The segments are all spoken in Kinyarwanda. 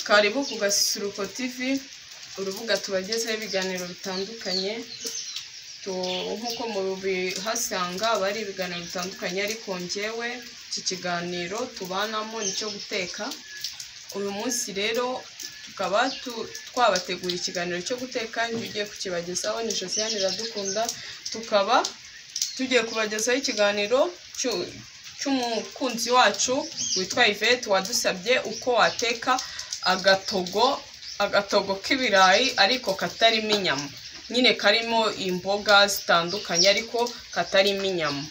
Karibu ku Gasusuruko TV, urubuga tubagezeho ibiganiro bitandukanye. Nkuko mubihasanga bari ibiganiro bitandukanye, ariko njyewe iki kiganiro tubanamo nicyo guteka. Uyu munsi rero tukaba twabategura ikiganiro cyo guteka, ngiye kukibagezaho. Ni Josiane Iradukunda, tukaba tugiye kubagezaho ikiganiro cy'umukunzi wacu witwa Yvette, wadusabye uko wateka agatogo k'ibirayi ariko katarimo inyama, nyine karimo imboga zitandukanye ariko katarimo inyama.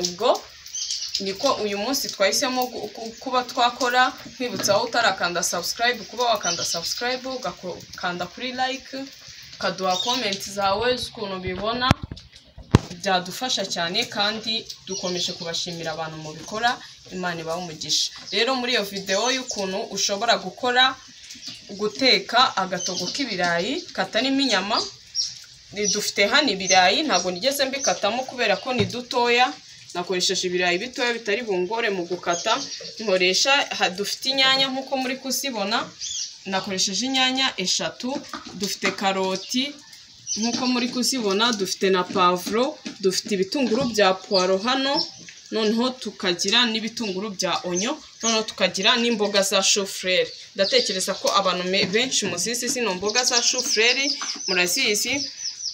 Ubwo niko uyu munsi twahisemo kuba twakora. Nkwibutsa aho utarakanda subscribe, kuba wakanda subscribe, ugakanda kuri like, ukaduha comment zawe z'ukuntu bibona, byadufasha cyane. Kandi dukomeje kubashimira abantu mu bikora, Imana ibahe umugisha. Rero muri iyo video y'ukuntu ushobora guteka agatogo k'ibirayi katarimo inyama, dufite hano ibirayi, ntabwo nigeze mbikatamo kubera ko ni dutoya. Nakoresheje ibirayi bitoya bitari bungore mu gukata. Dufite inyanya nkuko muri kuzibona, nakoresheje inyanya 3. Dufite karoti nkuko muri kuzibona, dufite na pavro, dufite ibitunguru bya poiro hano, noneho tukagira n'ibitunguru bya onyo, noneho tukagira n'imboga za choufleur. Ndatekereza ko abantu benshi muzizi zino mboga za choufleur, murazizi.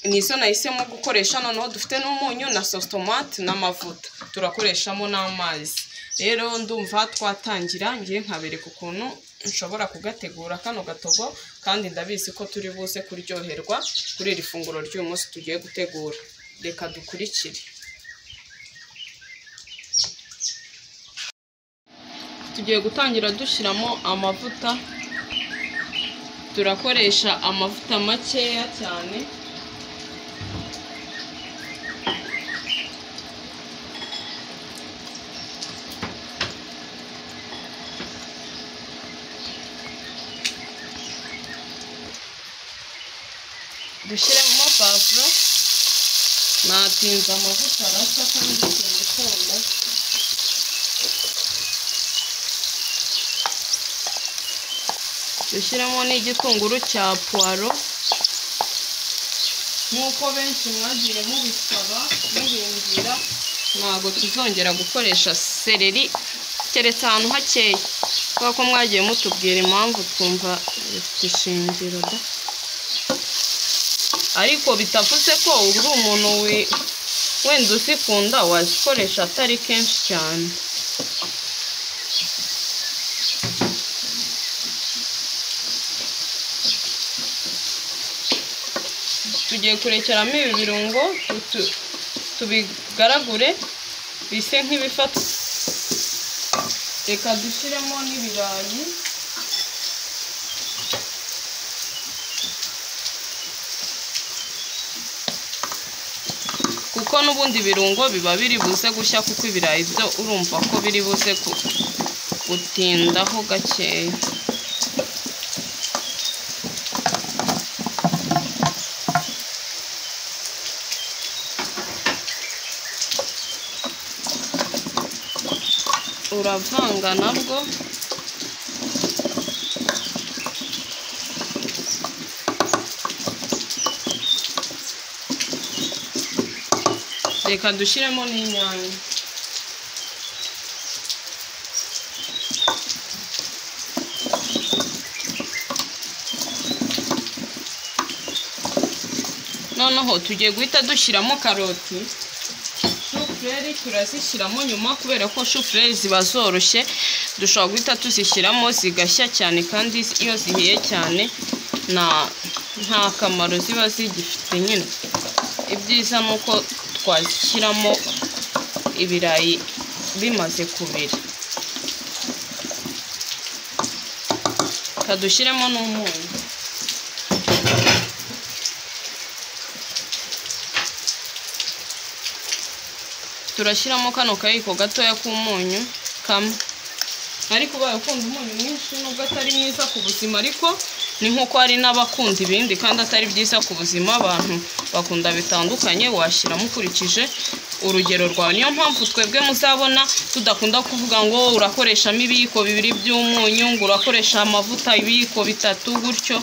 Nizo nahisemo gukoresha. Noneho dufite n'umunyu na sauce tomate n'amavuta, turakoreshamo n'amazi. Rero ndumva twatangira, ngiye nkabereka ukuntu nshobora kugategura kano gatogo, kandi ndabizi ko turi buze kuryoherwa kuri iri funguro ry'uyu munsi tugiye gutegura. Reka dukurikire. Tugiye gutangira dushyiramo amavuta. Turakoresha amavuta makeya cyane. Dushyiremo pavuro. Natinze amavuta arasa kandi simbikunda. Dushyiramo n'igitunguru cya poiro, nk'uko benshi mwagiye mubisaba mubimbwira. Ntabwo tuzongera gukoresha seleri keretse ahantu hakeya, kubera ko mwagiye mutubwira impamvu, twumva bifite ishingiro da. Ariko bitavuze ko uri umuntu wenda uzikunda wazikoresha atari kenshi cyane. Tugiye kurekeramo ibi birungo tubigaragure bise nk'ibifata. Reka dushyiremo n'ibirayi. Kuko n'ubundi birungo biba biri buze gushya, kuko ibirayi byo urumva ko biri buze gutindaho gakeya. Uravanga nabwo. Reka dushyiremo n'inyanya. Noneho tugiye guhita dushyiramo karoti. Choufleur turazishyiramo nyuma, kubera ko choufleur ziba zoroshye. Dushobora guhita tuzishyiramo zigashya cyane, kandi iyo zihiye cyane nta kamaro ziba zigifite nyine. Ibyiza ni uko twashyiramo ibirayi bimaze kubira. Kadushyiremo n'umunyu. Turashyiramo kano kayiko gatoya k'umunyu kamwe. Ariko ubaye ukunda umunyu mwinshi nubwo atari mwiza ku buzima, ariko ni nkuko hari n'abakunda ibindi kandi atari byiza ku buzima. Abantu bakunda bitandukanye, washyiramo ukurikije urugero rwawe. Niyo mpamvu twebwe muzabona tudakunda kuvuga ngo urakoreshamo ibiyiko 2 by'umunyu, ngo urakoresha amavuta ibiyiko 3 gutyo.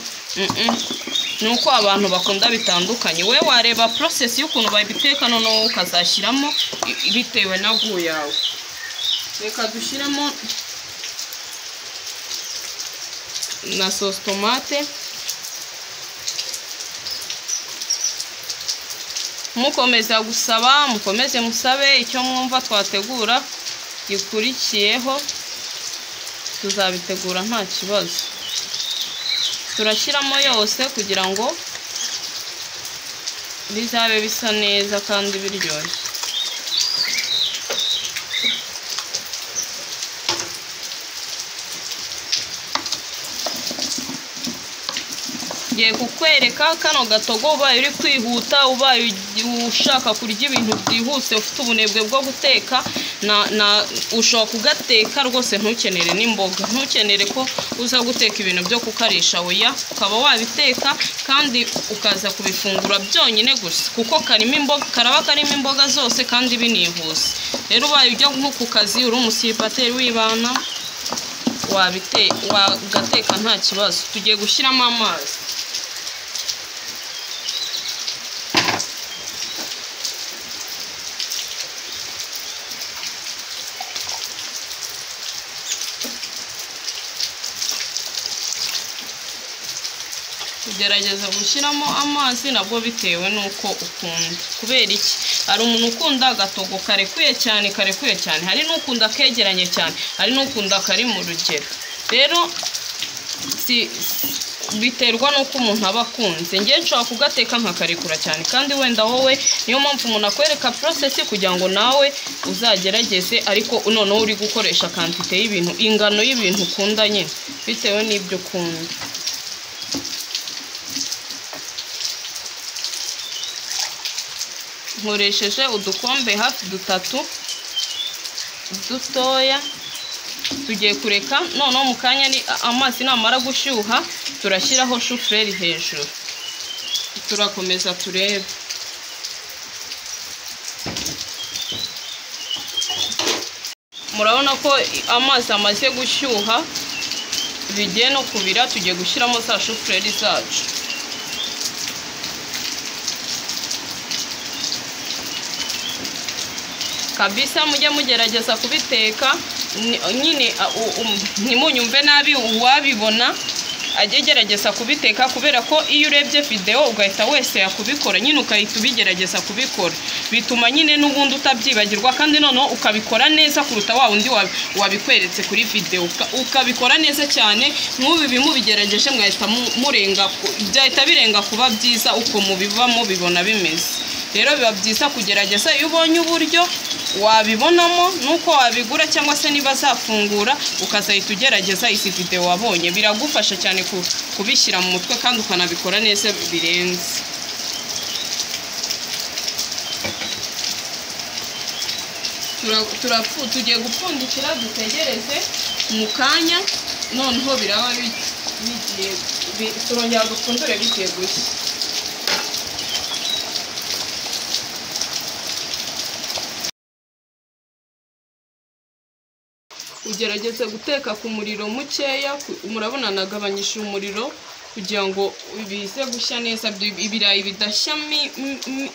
Nuko abantu bakunda bitandukanye. We wareba process y'ukuntu babiteka noneho ukazashyiramo bitewe na gu yawe. Reka dushyiramo na sauce tomate. Mukomeza gusaba, mukomeze musabe icyo mwumva twategura gikurikiyeho, tuzabitegura nta kibazo. Turashyiramo yose kugira ngo bizabe bisa neza kandi biryoshye. Ngiye kukwereka kano gatogo ubaye uri kwihuta, ubaye ushaka kurya ibintu byihuse, ufite ubunebwe bwo guteka, ushobora kugateka rwose ntukenere n'imboga, ntukenere ko uza guteka ibintu byo kukarisha. Oya, ukaba wabiteka kandi ukaza kubifungura byonyine gusa, kuko karaba karimo imboga zose kandi binihuse. Rero ubaye ujya nko ku kazi uri umusiripateri wibana, wagateka nta kibazo. Tugiye gushyiramo amazi. Gerageza gushyiramo amazi nabwo bitewe nuko ukunda. Kubera iki? Hari umuntu ukunda agatogo karekuye cyane, hari n'ukunda kegeranye cyane, hari n'ukunda kari mu rugero. Rero biterwa nuko umuntu aba akunze. Ngiye nshobora kugateka nkakarekura cyane, kandi wenda wowe niyo mpamvu umuntu akwereka process kugira ngo nawe uzagerageze, ariko noneho uri gukoresha quantité y'ibintu, ingano y'ibintu ukunda nyine bitewe n'ibyo ukunda. Nkoresheje udukombe hafi 3 dutoya. Tugiye kureka noneho mu kanya amazi namara gushyuha turashyiraho shufureri hejuru. Turakomeza turebe. Murabona ko amazi amaze gushyuha, bigiye no kubira. Tugiye gushyiramo za shufureri zacu. Kabisa mujye mugerageza kubiteka nyine, ntimunyumve nabi uwabibona ajye gerageza kubiteka, kubera ko iyo urebye video ugahita wese yakubikora nyine, ukahita ubigerageza kubikora, bituma nyine n'ubundi utabyibagirwa, kandi noneho ukabikora neza kuruta wa wundi wabikweretse kuri video, ukabikora neza cyane. Nk'ubu bimubigerageje mwahita murenga, byahita birenga kuba byiza uko mubivamo bibona bimeze. Rero biba byiza kugerageza, iyo ubonye uburyo wabibonamo nuko wabigura, cyangwa se niba zafungura ukazahita ugerageza izi video wabonye. Biragufasha cyane kubishyira mu mutwe kandi ukanabikora neza birenze. Tugiye gupfundikira dutegereze mu kanya, noneho biraba bigiye, turongera dupfundure bigiye gushya. Ugerageze guteka ku muriro mukeya. Murabona nagabanyishije umuriro kugira ngo bize gushya neza, ibirayi bidashya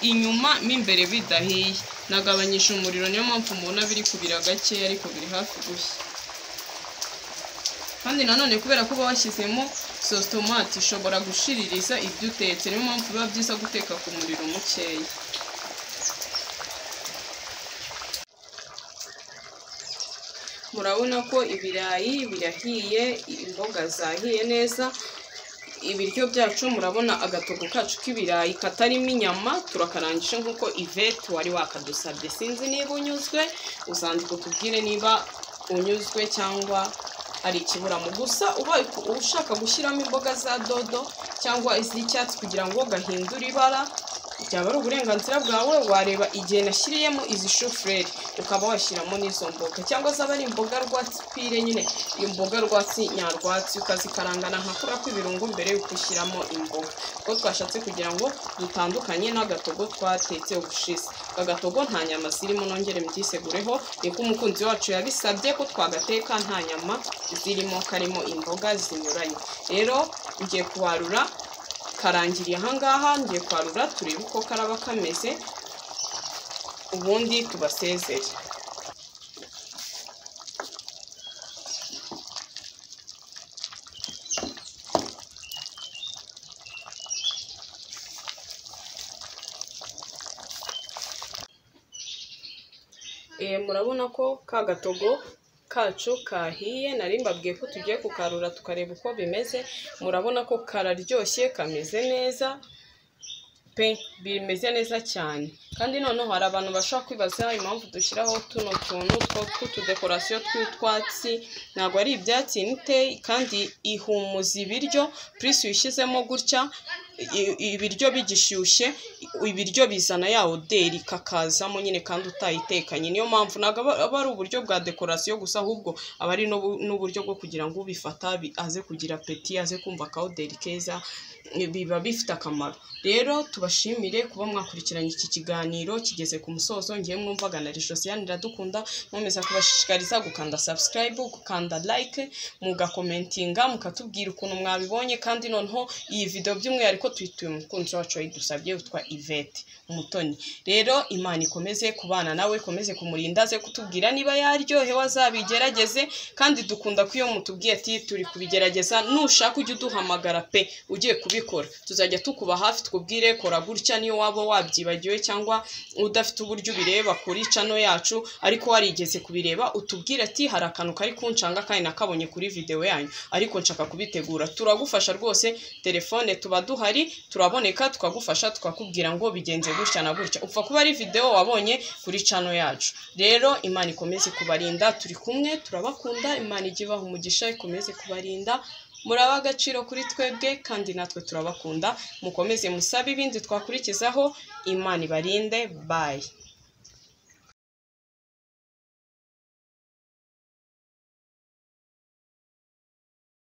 inyuma imbere bidahiye. Nagabanyishije umuriro, niyo mpamvu mubona biri kubira gakeya ariko biri hafi gushya. Kandi nanone kubera ko uba washyizemo sauce tomate ishobora gushiririza ibyo utetse, niyo mpamvu biba byiza guteka ku muriro mukeya. Murabona ko ibirayi birahiye, imboga zahiye neza, ibiryo byacu. Murabona agatogo kacu k'ibirayi katarimo inyama turakarangije nk'uko Yvette wari wakadusabye. Sinzi niba unyuzwe, uzandika utubwire niba unyuzwe cyangwa ari ikiburamo. Gusa ubaye ushaka gushyiramo imboga za dodo cyangwa iz'icyatsi kugira ngo gahindure ibara, byaba ari uburenganzira bwawe, wareba igihe nashyiriyemo izi shufureri ukaba washyiramo n'izo mboga, cyangwa se aba ari imboga rwatsi pire nyine, iyo mboga rwatsi nyarwatsi ukazikarangana nka kura kw'ibirungo mbere y'uko ushyiramo imboga. Kuko twashatse kugira ngo dutandukanye n'agatogo twatetse ubushize. Agatogo nta nyama zirimo, nongere mbyisegureho, niko umukunzi wacu yabisabye ko twagateka nta nyama zirimo, karimo imboga zinyuranye. Rero ngiye kuwarura, karangiriye ahangaha, ngiye kwarura turebe uko karaba kameze, ubundi tubasezere. Murabona ko ka gatogo kacu kahiye, nari mbabwiye ko tugiye kukarura tukareba uko bimeze. Murabona ko kararyoshye, kameze neza pe, bimeze neza cyane. Kandi noneho hari abantu bashobora kwibaza impamvu dushyiraho tuno tuntu tw'utudekorasiyo tw'utwatsi. Ntabwo ari ibyatsi nite, kandi ihumuza ibiryo. Plus uyishyizemo gutya ibiryo bigishyushye, ibiryo bizana ya oderi kakazamo nyine kandi utayitekanye. Niyo mpamvu ntabwo aba ari uburyo bwa dekorasiyo gusa, ahubwo aba ari n'uburyo bwo kugira ngo ubifata aze kugira peti, aze kumva ka oderi keza, biba bifite akamaro. Rero tubashimire kuba mwakurikiranye iki kiganiro, kigeze ku musozo. Ngiye mwumvaga na Josiane Iradukunda, nkomeza kubashishikariza gukanda subscribe, gukanda like, mugakomentinga, mukatubwira ukuntu mwabibonye. Kandi noneho iyi video by'umwihariko tuyituye umukunzi wacu yidusabye, witwa Yvette Umutoni. Rero Imana ikomeze kubana nawe, ikomeze kumurinda, aze kutubwira niba yaryohewe azabigerageze. Kandi dukunda ko iyo mutubwiye ati turi kubigerageza, nushaka ujye uduhamagara pe, ugiye kubikora tuzajya tukuba hafi, tukubwire kora gutya. Niyo waba wabyibagiwe cyangwa udafite uburyo ubireba kuri channel yacu, ariko warigeze kubireba, utubwire ati hari akantu kari kuncanga kandi nakabonye kuri video yanyu, ariko nshaka kubitegura. Turagufasha rwose, telefone tuba duhari, turaboneka, tukagufasha, tukakubwira ngo bigenze gutya na gutya. Upfa kuba ari video wabonye kuri channel yacu. Rero Imana ikomeze kubarinda, turi kumwe, turabakunda. Imana ijye ibaha umugisha, ikomeze kubarinda. Muraba agaciro kuri twebwe kandi natwe turabakunda. Mukomeze musabe ibindi twakurikizaho. Imana ibarinde. Bye.